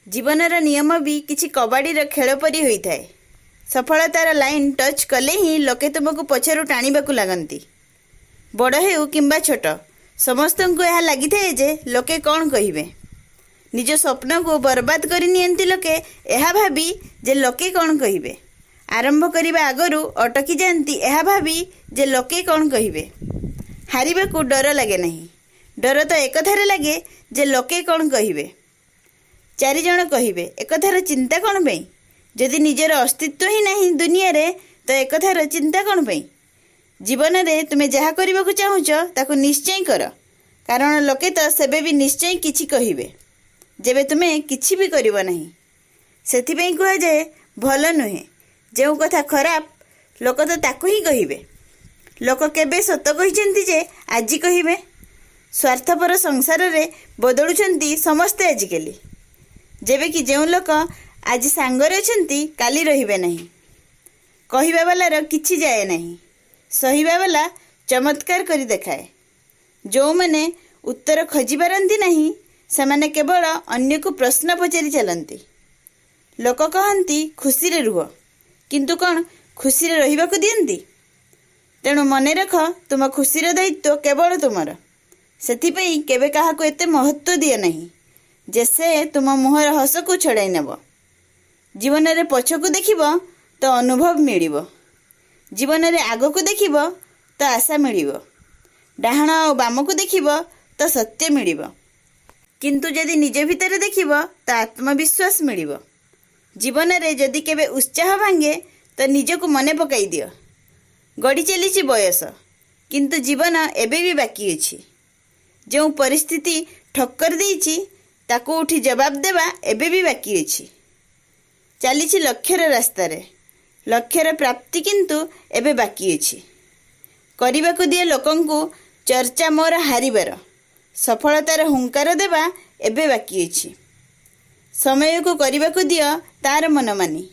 जीवनर नियम भी किछि कबाड़ी खेल परी होता है। सफलतार लाइन टच कले ही लोके तुमको पछरु टाणीबाकू लागंती। बड़ हेउ किंबा छोट समस्तंकु यह लगी थाए जे लोके कौन कहिबे। निज स्वप्न को बर्बाद करि नियंती लोके यह भाबी जे लोके कौन कहिबे। आरंभ करिबा आगरु अटकी जाती यह भाबी जे लोके कौन कहिबे। हारिबाकू डर लगे नहीं, डर तो एकथारे लगे जे लोके कौन कहिबे। चारिजण कहिबे एकथार चिंता कौन पे। जदि निजर अस्तित्व ही नहीं दुनिया रे तो एकथार चिंता कौन पे। जीवन रे तुमे जहाँ करने को चाहूच ताकू निश्चय कर, कारण लोके तो सेबे भी निश्चय किछि कहिबे जेबे तुमे किछि भी करिव नहीं। सेथिपई कह जाए भल नुहे जो कथा खराब लोक तो ताकू ही कहिबे। लोक केबे सत कहिसेंती जे आजि कहिबे। स्वार्थपर संसार रे बदलुछंती समस्ते आजिकली। जेबे कि जो लोक आज सांगरे अछंती काली रहिबे नहीं। कहिबा वालार किछि जाए नहीं, सहिबा वाला चमत्कार करी देखाए। जो माने उत्तर खोजी पारंती नहीं सेमाने केवल अन्य को प्रश्न पचारि चलती। लोक कहती खुशी रे रुह, किंतु कौन खुशी रे रहिबाकू दियंती। तेणु मने रख तुम खुशीर दायित्व केवल तुमर। सेथिपई केबे काहाकू एते महत्व दिए नहीं जे से तुम मुहर हस को छड़ाई नेब। जीवन रे पछकू देखिब तो अनुभव मिलिब, जीवन रे आग को देखिब तो आशा मिलिब, डाहाण और बाम को देखिब तो सत्य मिलिब, किंतु जदि निज भितर देखिब तो आत्मविश्वास मिलिब। जीवन रे जदि केबे उत्साह भांगे तो निजको मने पकाई दियो। गड़ी चलीछि बयस, किंतु जीवन एबे भी बाकी अछि। जो परिस्थिति ठक्कर देइछि ताकू उठी जवाब देवा एबे भी बाकी अछि। चलीछि लक्ष्यर रास्ता रे, लक्ष्यर प्राप्ति किंतु एबे बाकी अछि। करिबाकू दिए लोकंकु चर्चा मोर हारिबार, सफलतार हुंकार देवा एबे बाकी अछि। समय को करिबाकू दियो तार मनमानी,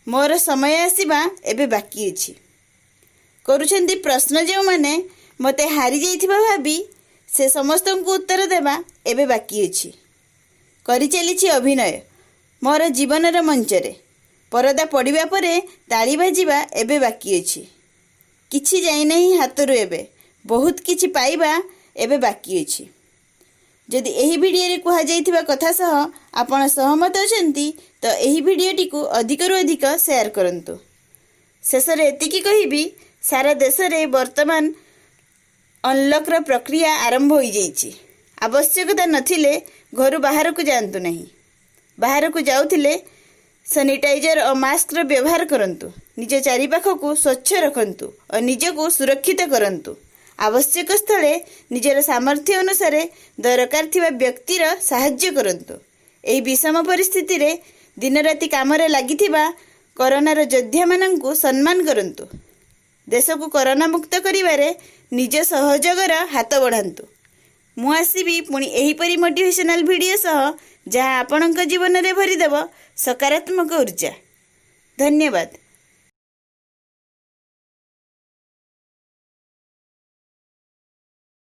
मोर समय आसीबा एबे बाकी अछि। करूछंती प्रश्न जो माने मते हारी जाइथिबा भाबी से समस्त को उत्तर देवा एबे बाकी अछि। करि चलीछि अभिनय मोर जीवनर मंचरे, परदा पड़िबा परे ताली बाजिबा एबे बाकी अछि। किछि जाई नहीं हातरु एबे बहुत किछि पाइबा एबे बाकी अछि। जदि एही भिडियो रे कुहा जाइथिबा कथा सह आपण सहमत अछंती तो एही भिडियोटी को अधिकरु अधिक शेयर करंतु। शेषरे एतिकी कहिबी सारा देश रे वर्तमान अनलॉक प्रक्रिया आरंभ हो जाइछि। आवश्यकता नथिले घर बाहर को जातु नहीं। बाहर को जाउथिले सैनिटाइजर और मास्क रो व्यवहार करंतु। निज चारिपाख को स्वच्छ रखंतु और निज को सुरक्षित करंतु। आवश्यक स्थले निजर सामर्थ्य अनुसार दरकार थिबा व्यक्तिर साहाय्य करंतु। एही विषम परिस्थिति रे दिन राति कामरे लागिथिबा कोरोनार योद्धा माननकु सम्मान करंतु। देश को कोरोना मुक्त करिवारे निज सहयोगर हाथ बढ़ातु। मु आसीबी पुणी एहीपरी मोटिवेशनल वीडियो सह जहाँ आपणक जीवन में भरीदेव सकारात्मक ऊर्जा। धन्यवाद।